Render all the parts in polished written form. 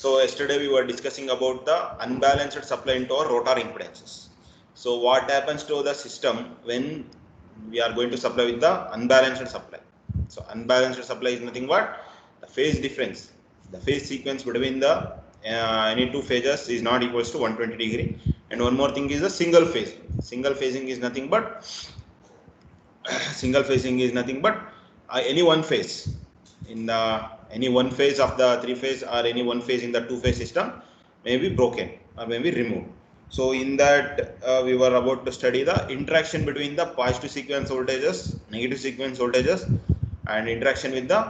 So yesterday we were discussing about the unbalanced supply into our rotor impedances. So what happens to the system when we are going to supply with the unbalanced supply? So unbalanced supply is nothing but the phase difference. The phase sequence between the any two phases is not equals to 120 degree. And one more thing is the single phase. Single phasing is nothing but any one phase in the any one phase of the three phase or any one phase in the two phase system may be broken or may be removed. So in that we were about to study the interaction between the positive sequence voltages, negative sequence voltages, and interaction with the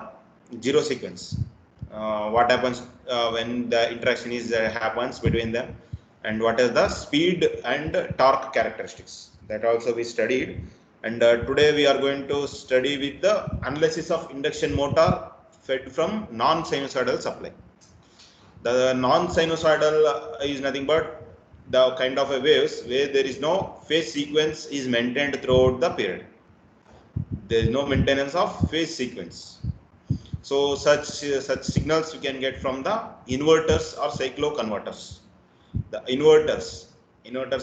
zero sequence. What happens when the interaction is happens between them, and what is the speed and torque characteristics, that also we studied. And today we are going to study with the analysis of induction motor fed from non-sinusoidal supply. The non-sinusoidal is nothing but the kind of a waves where there is no phase sequence is maintained throughout the period. There is no maintenance of phase sequence. So such signals you can get from the inverters or cycloconverters. The inverters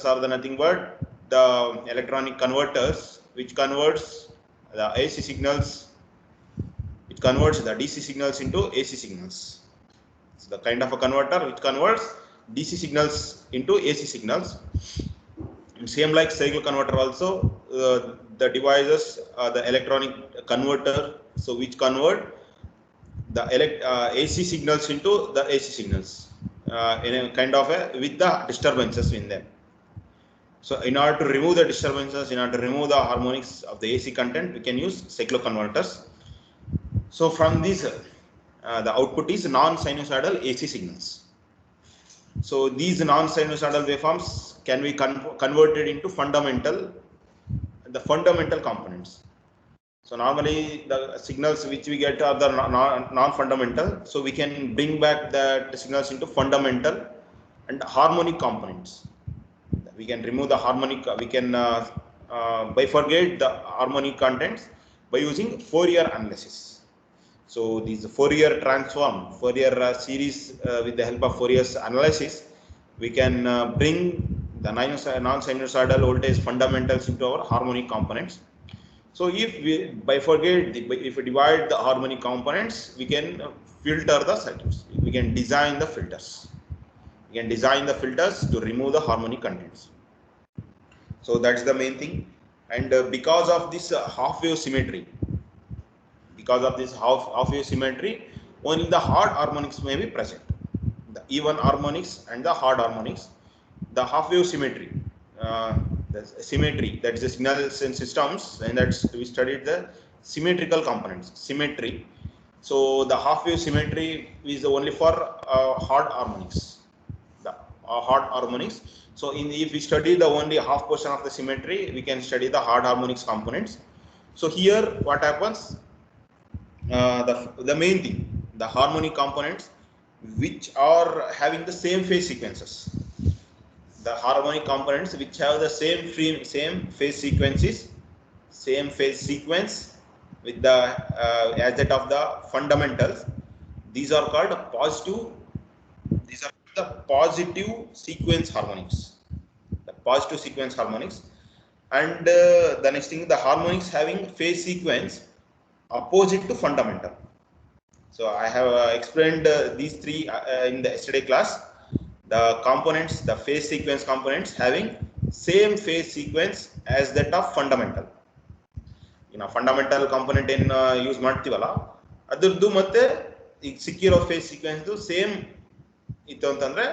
are the nothing but the electronic converters which converts the AC signals, which converts the DC signals into AC signals. It's the kind of a converter which converts DC signals into AC signals. And same like cycle converter also, the devices, the electronic converter, so which convert the AC signals into the AC signals in a kind of a with the disturbances in them. So in order to remove the disturbances, in order to remove the harmonics of the AC content, we can use cycloconverters. So from these, the output is non-sinusoidal AC signals. So these non-sinusoidal waveforms can be converted into fundamental components. So normally the signals which we get are the non-fundamental. So we can bring back the signals into fundamental and harmonic components. We can remove the harmonic, we can bifurcate the harmonic contents by using Fourier analysis. So these Fourier transform, Fourier series with the help of Fourier's analysis, we can bring the non-sinusoidal voltage fundamentals into our harmonic components. So if we bifurcate, if we divide the harmonic components, we can filter the circuits. We can design the filters. We can design the filters to remove the harmonic contents. So that's the main thing. And because of this half wave symmetry, only the hard harmonics may be present. The even harmonics and the hard harmonics, the half wave symmetry, the symmetry, that is the signals and systems, and that's we studied the symmetrical components, symmetry. So the half wave symmetry is only for hard harmonics, the hard harmonics. So if we study the only half portion of the symmetry, we can study the hard harmonics components. So here what happens, the main thing, the harmonic components which are having the same phase sequences, the harmonic components which have the same phase sequences, same phase sequence with the as that of the fundamentals, these are called positive. These are the positive sequence harmonics. The positive sequence harmonics. And the next thing, the harmonics having phase sequence opposite to fundamental. So I have explained these three in the yesterday class. The components, the phase sequence components having same phase sequence as that of fundamental. Fundamental component in use ಮಾಡ್ತೀವಲ್ಲ ಅದರದ್ದು ಮತ್ತೆ ಈಗ ಸಿಕ್ಕಿರೋ phase sequence same ಇತ್ತು ಅಂತಂದ್ರೆ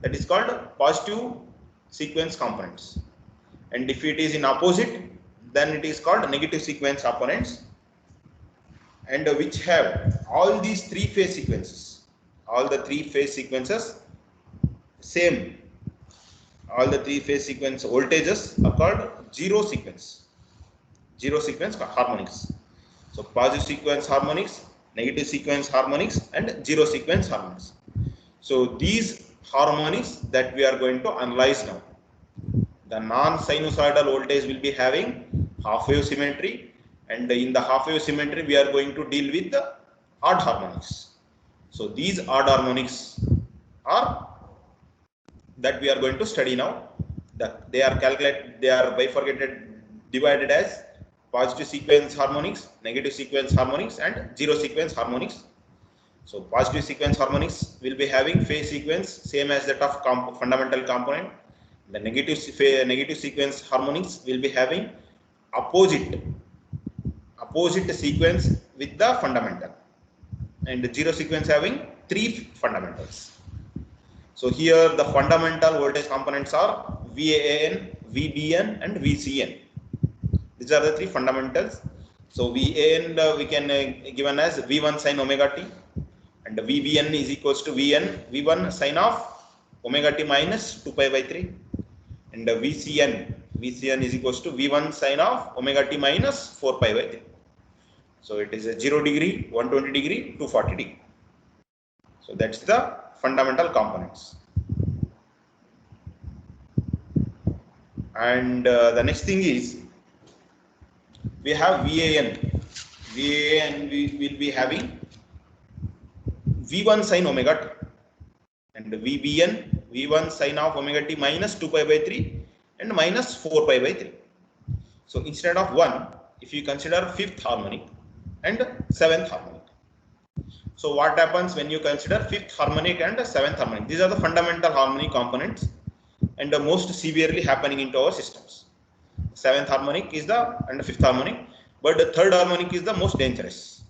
that is called positive sequence components. And if it is in opposite, then it is called negative sequence components, and which have all these three phase sequences, all the three phase sequences same, all the three phase sequence voltages are called zero sequence harmonics. So positive sequence harmonics, negative sequence harmonics, and zero sequence harmonics. So these harmonics that we are going to analyze now. The non-sinusoidal voltage will be having half wave symmetry, and in the half wave symmetry we are going to deal with the odd harmonics. So these odd harmonics are that we are going to study now. They are bifurcated, divided as positive sequence harmonics, negative sequence harmonics, and zero sequence harmonics. So positive sequence harmonics will be having phase sequence same as that of fundamental component. The negative sequence harmonics will be having opposite sequence with the fundamental, and the zero sequence having 3 fundamentals. So here the fundamental voltage components are VAN, VBN, and VCN. These are the 3 fundamentals. So VAN we can given as V1 sin omega t, and the VBN is equals to V1 sin of omega t minus 2 pi by 3, and the VCN is equals to V1 sin of omega t minus 4 pi by 3. So it is a 0 degree, 120 degree, 240 degree. So that's the fundamental components. And the next thing is we have VAN. We will be having V1 sin omega t, and VBN V1 sin of omega t minus 2 pi by 3 and minus 4 pi by 3. So instead of 1, if you consider 5th harmonic and 7th harmonic. So what happens when you consider 5th harmonic and 7th harmonic? These are the fundamental harmonic components and the most severely happening into our systems. 7th harmonic is and the 5th harmonic, but the 3rd harmonic is the most dangerous.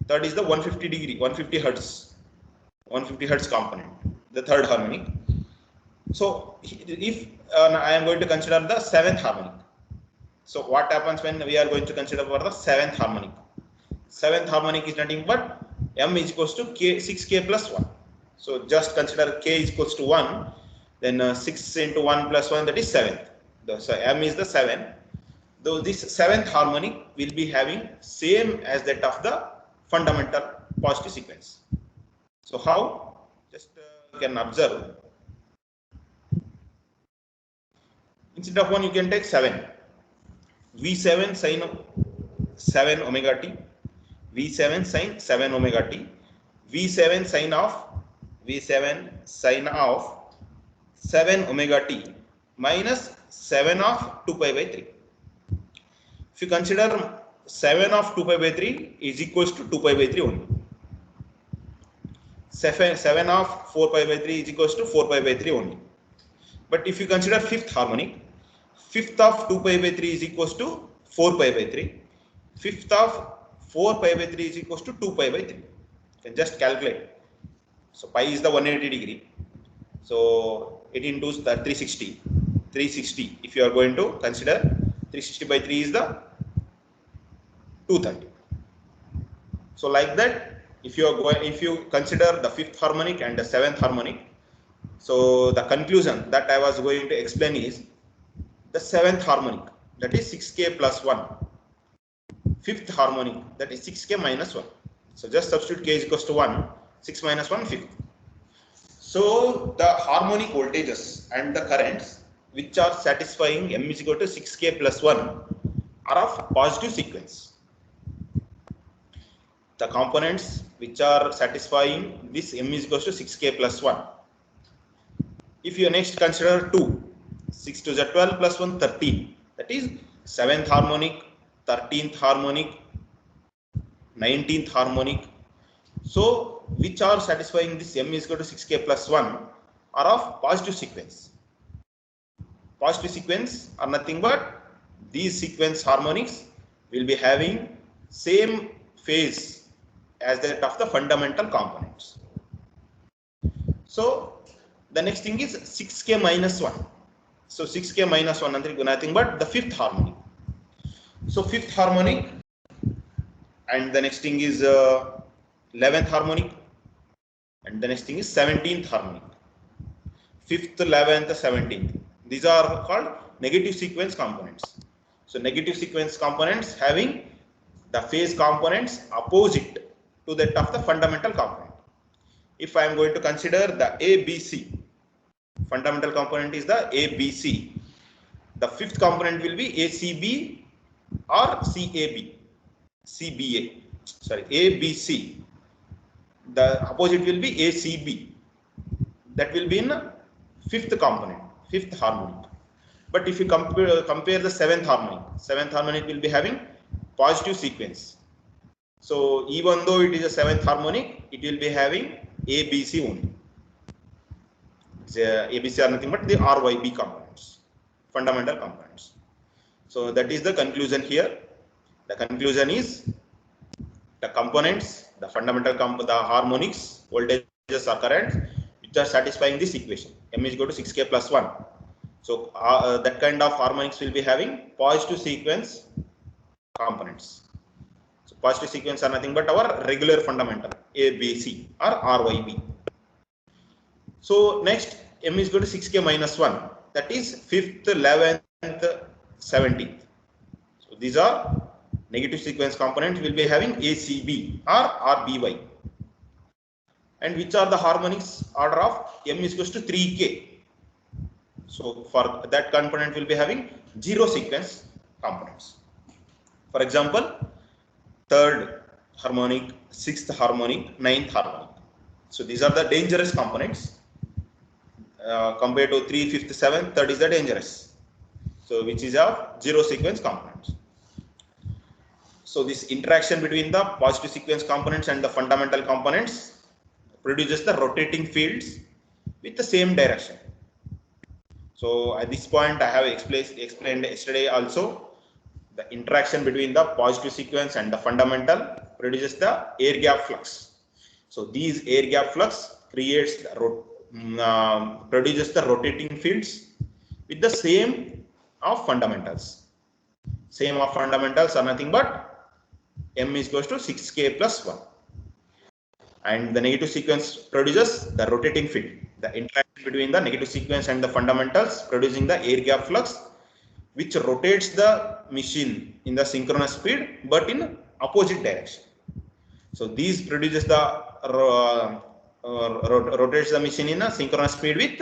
Third is the 150 degree, 150 hertz component, the 3rd harmonic. So if I am going to consider the 7th harmonic, so what happens when we are going to consider for the 7th harmonic? 7th harmonic is nothing but m is equals to k 6k plus 1. So just consider k is equals to 1, then 6 into 1 plus 1, that is 7th. So m is the 7. Though this 7th harmonic will be having same as that of the fundamental positive sequence. So how? Just you can observe. Instead of 1, you can take 7. V7 sin 7 omega t, V7 sin 7 omega t, V7 sin of 7 omega t minus 7 of 2 pi by 3. If you consider 7 of 2 pi by 3 is equals to 2 pi by 3 only. 7 of 4 pi by 3 is equals to 4 pi by 3 only. But if you consider 5th harmonic, 5th of 2 pi by 3 is equals to 4 pi by 3. 5th of 4 pi by 3 is equals to 2 pi by 3. You can just calculate. So pi is the 180 degree. So 18 to 360. 360. If you are going to consider 360 by 3 is the 230. So like that, if you consider the 5th harmonic and the 7th harmonic, so the conclusion that I was going to explain is the 7th harmonic, that is 6k plus 1. 5th harmonic, that is 6k minus 1. So just substitute k is equals to 1, 6 minus 1, 5th. So the harmonic voltages and the currents which are satisfying m is equal to 6k plus 1 are of positive sequence. The components which are satisfying this m is equals to 6k plus 1. If you next consider 2, 6 to the 12 plus 1, 13. That is 7th harmonic, 13th harmonic, 19th harmonic. So which are satisfying this m is equal to 6k plus 1 are of positive sequence. Positive sequence are nothing but these sequence harmonics will be having same phase as that of the fundamental components. So the next thing is 6k minus 1. So 6k minus 1 nothing but the 5th harmonic. So 5th harmonic, and the next thing is 11th harmonic, and the next thing is 17th harmonic. 5th, 11th, 17th. These are called negative sequence components. So negative sequence components having the phase components opposite to that of the fundamental component. If I am going to consider the ABC, fundamental component is the ABC. The 5th component will be ACB or CAB, CBA. Sorry, ABC. The opposite will be ACB. that will be in fifth component, fifth harmonic. But if you compare the seventh harmonic will be having positive sequence. So even though it is a seventh harmonic, it will be having ABC only. ABC are nothing but the RYB components, fundamental components. So that is the conclusion here. The conclusion is the components, the fundamental the harmonics, voltages or currents which are satisfying this equation. M is equal to 6k plus 1. So that kind of harmonics will be having positive sequence components. So positive sequence are nothing but our regular fundamental ABC or RYB. So next, M is equal to 6k minus 1, that is 5th, 11th, 17th. So these are negative sequence components will be having ACB or RBY. And which are the harmonics order of M is equal to 3k. So for that component will be having 0 sequence components. For example, 3rd harmonic, 6th harmonic, 9th harmonic. So these are the dangerous components. Compared to 3, 5th, 7th, 3rd is the dangerous. So which is of 0 sequence components. So this interaction between the positive sequence components and the fundamental components produces the rotating fields with the same direction. So at this point I have explained yesterday also, the interaction between the positive sequence and the fundamental produces the air gap flux. So these air gap flux creates produces the rotating fields with the same of fundamentals. Same of fundamentals are nothing but M is equal to 6k plus 1. And the negative sequence produces the rotating field. The interaction between the negative sequence and the fundamentals producing the air gap flux, which rotates the machine in the synchronous speed but in opposite direction. So these produces the rotates the machine in a synchronous speed with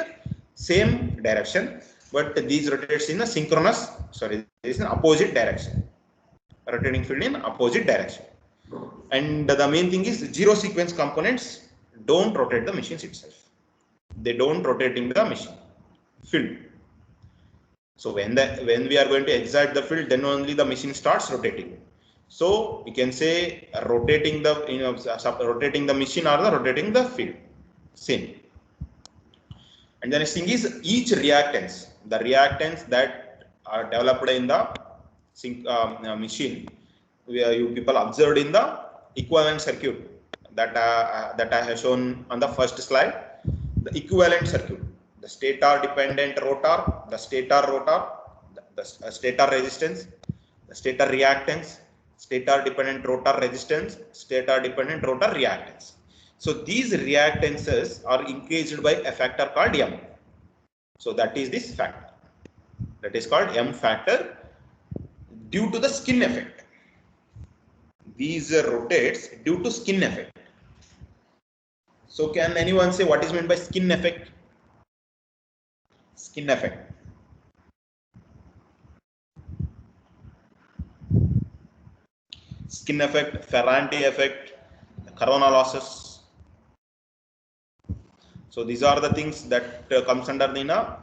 same direction, but these rotates in a synchronous, sorry, this is an opposite direction. Rotating field in opposite direction. And the main thing is 0 sequence components don't rotate the machines itself. They don't rotating the machine field. So when we are going to excite the field, then only the machine starts rotating. So we can say rotating the rotating the machine or the rotating the field, same. And the next thing is each reactance, the reactance that are developed in the machine, you people observed in the equivalent circuit that I have shown on the first slide. The equivalent circuit, the stator dependent rotor, the stator rotor, the stator resistance, the stator reactance, stator dependent rotor resistance, stator dependent rotor reactance. So these reactances are increased by a factor called M. So that is this factor. That is called M factor due to the skin effect. These rotates due to skin effect. So can anyone say what is meant by skin effect? Skin effect. Skin effect, Ferranti effect, corona losses. So these are the things that comes under the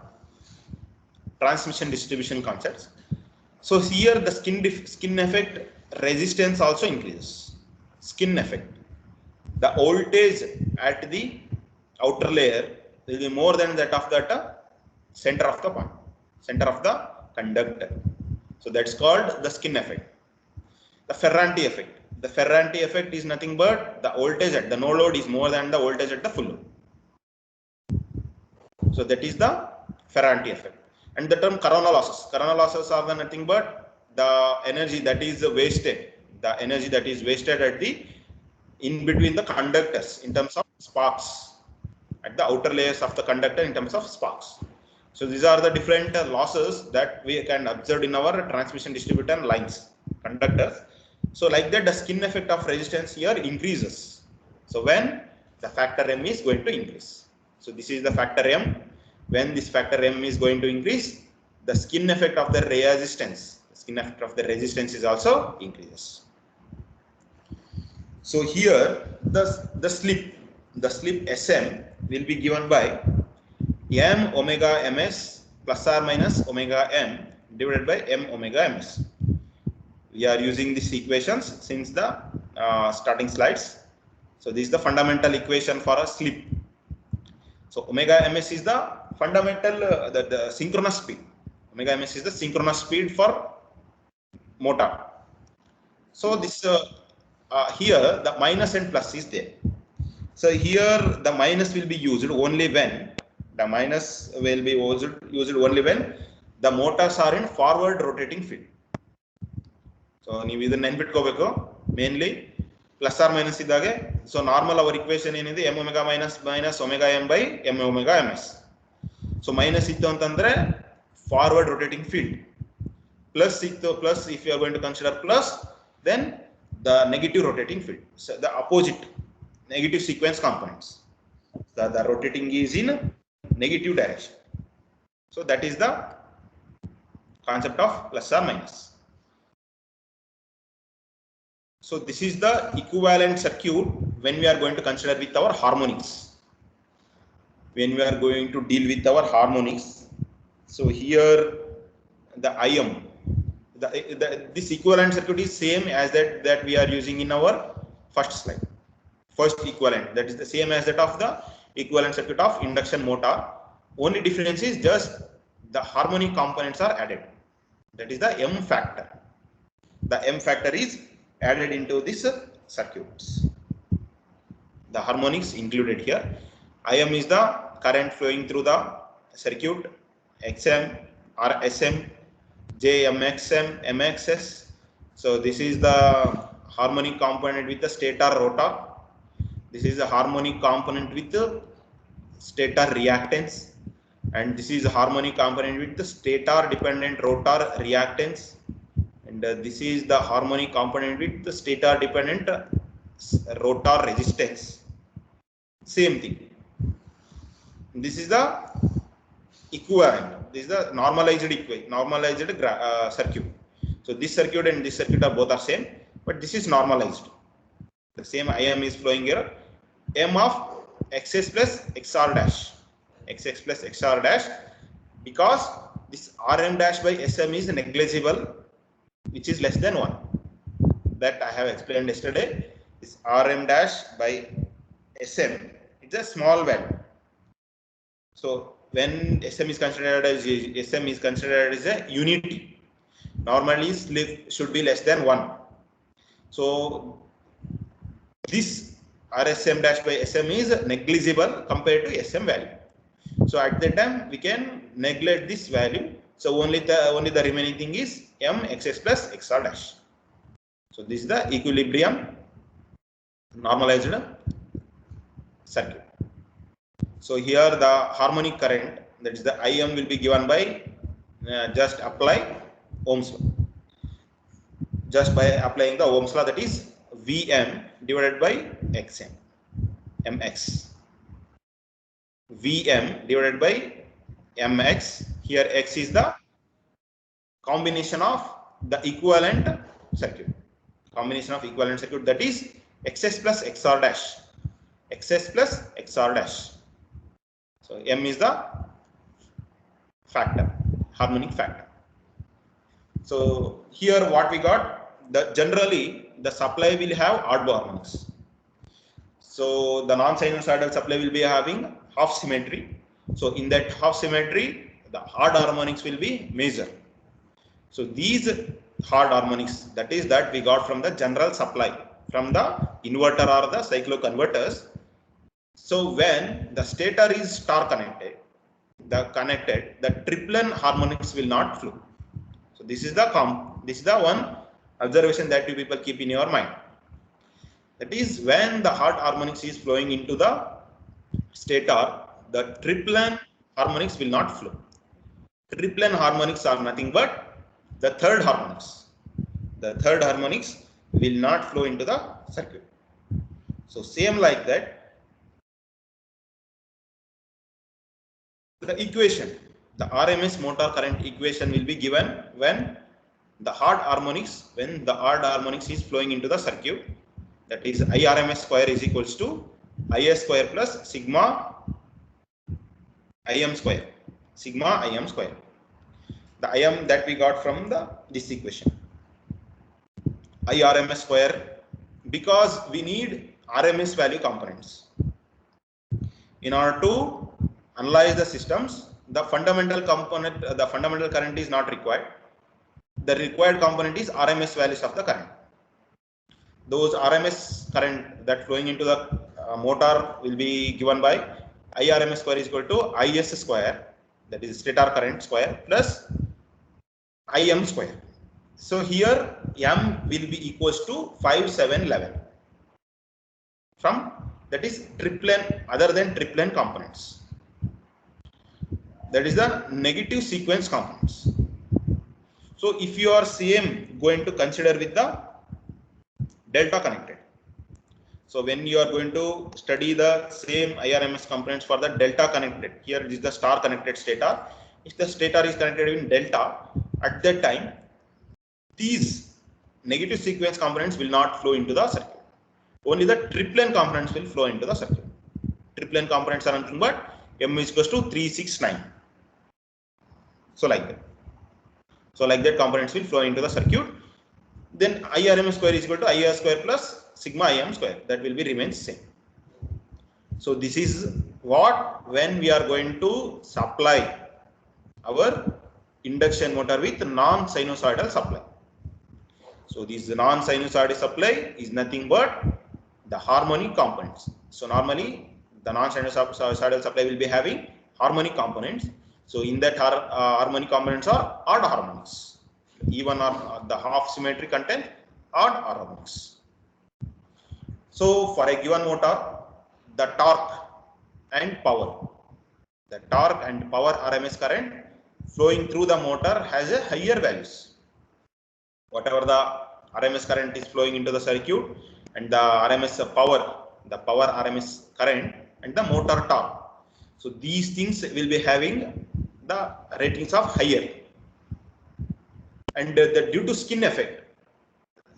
transmission distribution concepts. So here the skin effect resistance also increases. Skin effect. The voltage at the outer layer will be more than that of the center of the point, center of the conductor. So that's called the skin effect. The Ferranti effect. The Ferranti effect is nothing but the voltage at the no load is more than the voltage at the full load. So that is the Ferranti effect. And the term corona losses. Corona losses are nothing but the energy that is wasted. The energy that is wasted at the in between the conductors in terms of sparks, at the outer layers of the conductor in terms of sparks. So these are the different losses that we can observe in our transmission distributor lines, conductors. So like that the skin effect of resistance here increases. So when the factor M is going to increase. So this is the factor M. When this factor M is going to increase, the skin effect of the resistance, is also increases. So here the slip SM will be given by m omega ms plus or minus omega m divided by m omega ms. We are using these equations since the starting slides. So this is the fundamental equation for a slip. So omega ms is the fundamental the synchronous speed. Omega ms is the synchronous speed for motor. So this here the minus and plus is there. So here the minus will be used only when the minus will be used only when the motors are in forward rotating field. So ನೀವು ಇದನ್ನ ನೆನ್ಪಿಟ್ಕೋಬೇಕು mainly plus or minus ಇದ್ದಾಗೆ. So normal our equation ಏನಿದೆ M omega minus minus omega M by M omega M S. So minus ಇತ್ತು ಅಂತಂದ್ರೆ forward rotating field, plus ಇತ್ತು plus if you are going to consider plus then the negative rotating field, the opposite negative sequence components. The rotating is in negative direction. So that is the concept of plus or minus. So this is the equivalent circuit when we are going to consider with our harmonics. When we are going to deal with our harmonics. So here the IM, this equivalent circuit is same as that we are using in our first slide. First equivalent, that is the same as that of the equivalent circuit of induction motor. Only difference is just the harmonic components are added. That is the M factor. The M factor is added into this circuits. The harmonics included here. IM is the current flowing through the circuit. XM or SM, JMXM, MXS. So this is the harmonic component with the stator rotor. This is a harmonic component with the stator reactance, and this is a harmonic component with the stator dependent rotor reactance, and this is the harmonic component with the stator dependent rotor resistance. Same thing. This is the equivalent. This is the normalized circuit. So this circuit and this circuit are both are same, but this is normalized. The same IM is flowing here. M of xs plus xr dash, xx plus xr dash, because this Rm dash by Sm is negligible, which is less than 1. That I have explained yesterday. This Rm dash by Sm, it's a small value. So when Sm is considered as a unity, normally slip should be less than 1. So this Rsm dash by Sm is negligible compared to Sm value. So at that time we can neglect this value. So only the remaining thing is M xx plus xr dash. So this is the equilibrium normalized circuit. So here the harmonic current, that is the IM, will be given by just apply Ohm's law. Just by applying the Ohm's law, that is Vm divided by Xm, Mx. Vm divided by Mx. Here X is the combination of the equivalent circuit. Combination of equivalent circuit, that is Xs plus Xr dash. Xs plus Xr dash. So M is the factor, harmonic factor. So here what we got, generally the supply will have odd harmonics. So the non-sinusoidal supply will be having half symmetry. So in that half symmetry, the hard harmonics will be major. So these hard harmonics, that is that we got from the general supply, from the inverter or the cycloconverters. So when the stator is star connected, the triplen harmonics will not flow. So this is the one observation that you people keep in your mind. That is, when the hard harmonics is flowing into the stator, the triplen harmonics will not flow. Triplen harmonics are nothing but the third harmonics. The third harmonics will not flow into the circuit. So same like that, the equation, the RMS motor current equation will be given when the hard harmonics is flowing into the circuit. That is IRMS square is equals to IS square plus sigma Im square, sigma Im square. The Im that we got from this equation. IRMS square, because we need RMS value components. In order to analyze the systems, the fundamental component, the fundamental current is not required. The required component is RMS values of the current. Those RMS current that flowing into the motor will be given by IRMS square is equal to IS square, that is stator current square, plus Im square. So here M will be equals to 5711 from, that is triplen, other than triplen components. That is the negative sequence components. So if you are same going to consider with the delta connected. So when you are going to study the same IRMS components for the delta connected, here it is the star connected stator. If the stator is connected in delta, at that time these negative sequence components will not flow into the circuit. Only the triplen components will flow into the circuit. Triplen components are nothing but M is equals to 369. So like that. So like that components will flow into the circuit. Then IRMS square is equal to IR square plus sigma Im square. That will be remains same. So this is what, when we are going to supply our induction motor with non-sinusoidal supply. So this non-sinusoidal supply is nothing but the harmonic components. So normally the non-sinusoidal supply will be having harmonic components. So in that harmonic components are odd harmonics. Even or the half symmetry content odd harmonics. So for a given motor, the torque and power, RMS current flowing through the motor has a higher values. Whatever the RMS current is flowing into the circuit and the RMS power, the power RMS current and the motor torque. So these things will be having the ratings of higher. And due to skin effect,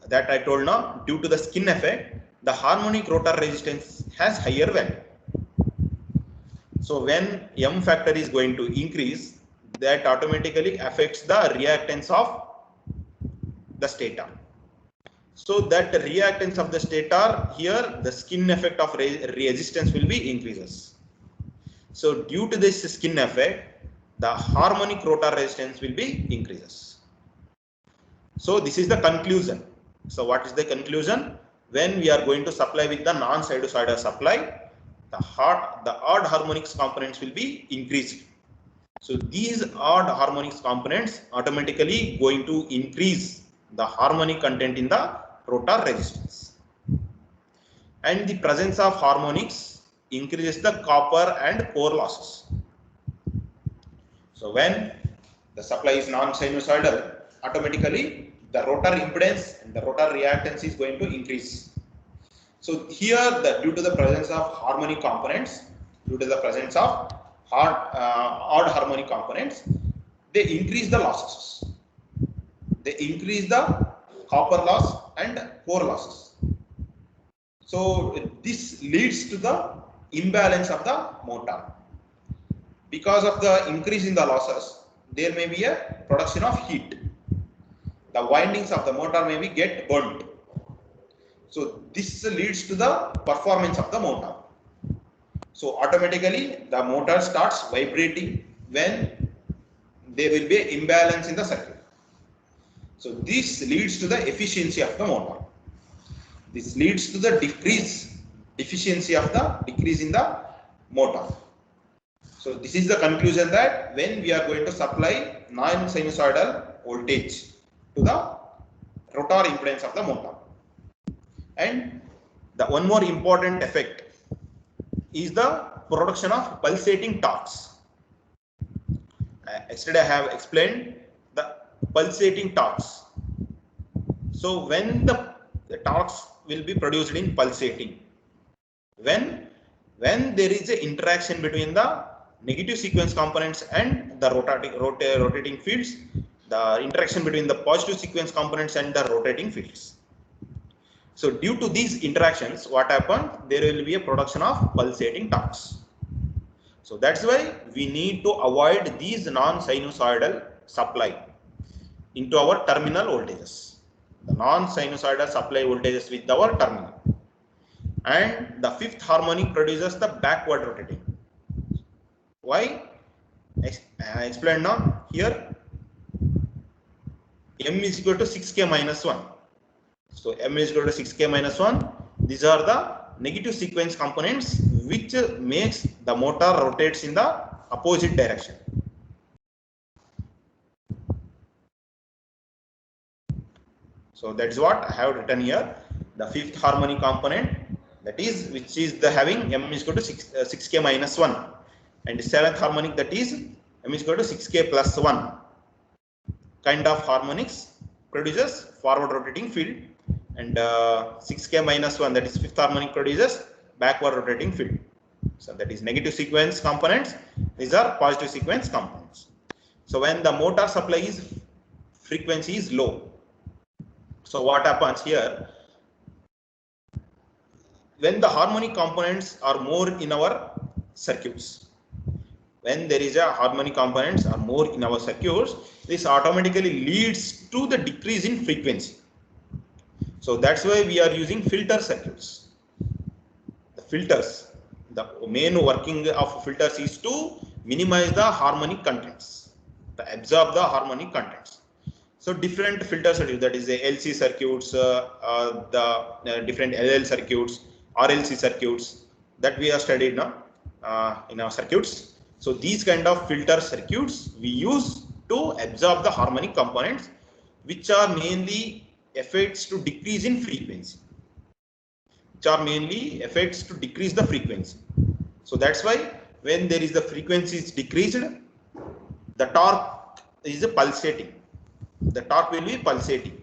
that I told now, due to the skin effect, the harmonic rotor resistance has higher value. So when M factor is going to increase, that automatically affects the reactance of the stator. So that reactance of the stator, here the skin effect of resistance will be increases. So due to this skin effect, the harmonic rotor resistance will be increases. So this is the conclusion. So what is the conclusion? When we are going to supply with the non-sinusoidal supply, the odd harmonics components will be increased. So these odd harmonics components automatically going to increase the harmonic content in the rotor resistance. And the presence of harmonics increases the copper and core losses. So when the supply is non-sinusoidal, automatically the rotor impedance and the rotor reactance is going to increase. So here, due to the presence of harmonic components, due to the presence of odd harmonic components, they increase the losses. They increase the copper loss and core losses. So this leads to the imbalance of the motor. Because of the increase in the losses, there may be a production of heat. The windings of the motor may be get burnt. So this leads to the performance of the motor. So automatically the motor starts vibrating when there will be an imbalance in the circuit. So this leads to the efficiency of the motor. This leads to the decrease in the motor. So this is the conclusion, that when we are going to supply non-sinusoidal voltage to the rotor impedance of the motor. And the one more important effect is the production of pulsating torques. Yesterday I have explained the pulsating torques. So when the torques will be produced in pulsating, when there is an interaction between the negative sequence components and the rotating fields, the interaction between the positive sequence components and the rotating fields. So due to these interactions, what happens? There will be a production of pulsating torques. So that's why we need to avoid these non-sinusoidal supply into our terminal voltages. The non-sinusoidal supply voltages with our terminal. And the fifth harmonic produces the backward rotating. Why? I explained now. Here M is equal to 6k minus 1. So M is equal to 6k minus 1. These are the negative sequence components which makes the motor rotates in the opposite direction. So that's what I have written here. The fifth harmonic component, that is which is the having M is equal to 6k minus 1, and the seventh harmonic, that is M is equal to 6k plus 1 kind of harmonics produces forward rotating field, and 6k minus 1, that is fifth harmonic, produces backward rotating field. So that is negative sequence components. These are positive sequence components. So when the motor supply is frequency is low, so what happens here? When the harmonic components are more in our circuits, when there is a harmonic components are more in our circuits, this automatically leads to the decrease in frequency. So that's why we are using filter circuits. The filters, the main working of filters is to minimize the harmonic contents, to absorb the harmonic contents. So different filter circuits, that is the LC circuits, the different LL circuits, RLC circuits that we have studied now in our circuits. So these kind of filter circuits we use to absorb the harmonic components, which are mainly effects to decrease in frequency. The frequency. So that's why when there is the frequency is decreased, the torque is pulsating. The torque will be pulsating.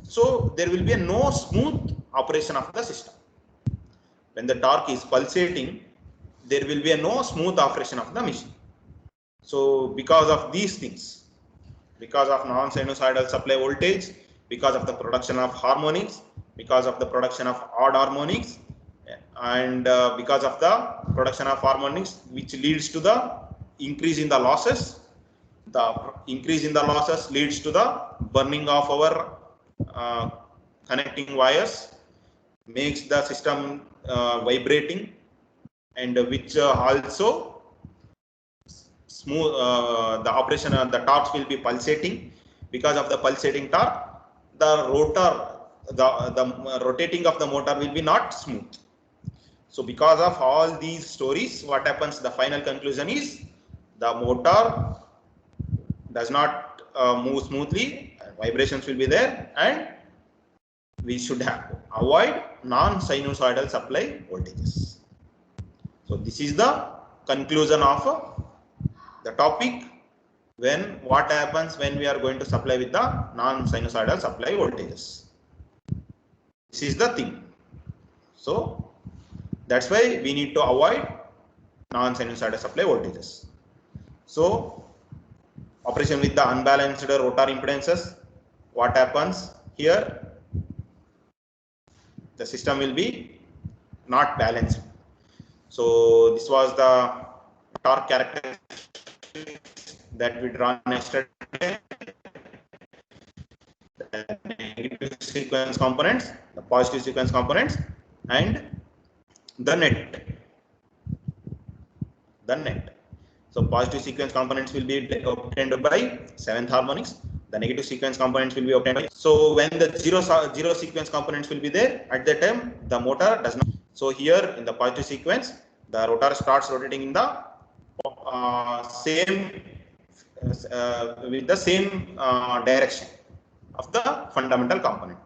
So there will be no smooth operation of the system. When the torque is pulsating, there will be no smooth operation of the machine. So because of these things, because of non-sinusoidal supply voltage, because of the production of harmonics, because of the production of odd harmonics, and because of the production of harmonics, which leads to the increase in the losses. The increase in the losses leads to the burning of our connecting wires, makes the system vibrating, and which also smooth the operation of the torques will be pulsating. Because of the pulsating torque, the rotor, the rotating of the motor will be not smooth. So because of all these stories, what happens, the final conclusion is the motor does not move smoothly, vibrations will be there, and we should avoid non-sinusoidal supply voltages. So this is the conclusion of the topic, when what happens when we are going to supply with the non-sinusoidal supply voltages. This is the thing. So that's why we need to avoid non-sinusoidal supply voltages. So operation with the unbalanced rotor impedances, what happens here? The system will be not balanced. So this was the torque characteristics that we drawn yesterday. The negative sequence components, the positive sequence components, and the net. So positive sequence components will be obtained by seventh harmonics. The negative sequence components will be obtained by. So when the zero sequence components will be there, at that time the motor does not. So here in the positive sequence, the rotor starts rotating in the same with the same direction of the fundamental component.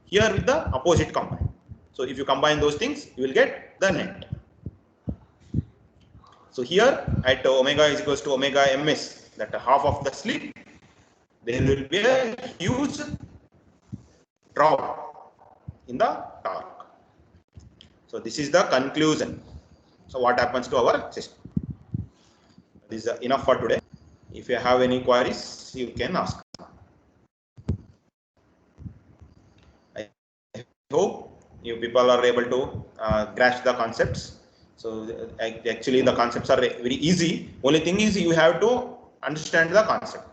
Here with the opposite component. So if you combine those things, you will get the net. So here at omega is equals to omega ms, that half of the slip, there will be a huge drop in the torque. So this is the conclusion. So what happens to our system? This is enough for today. If you have any queries, you can ask. I hope you people are able to grasp the concepts. So actually the concepts are very easy. Only thing is you have to understand the concept.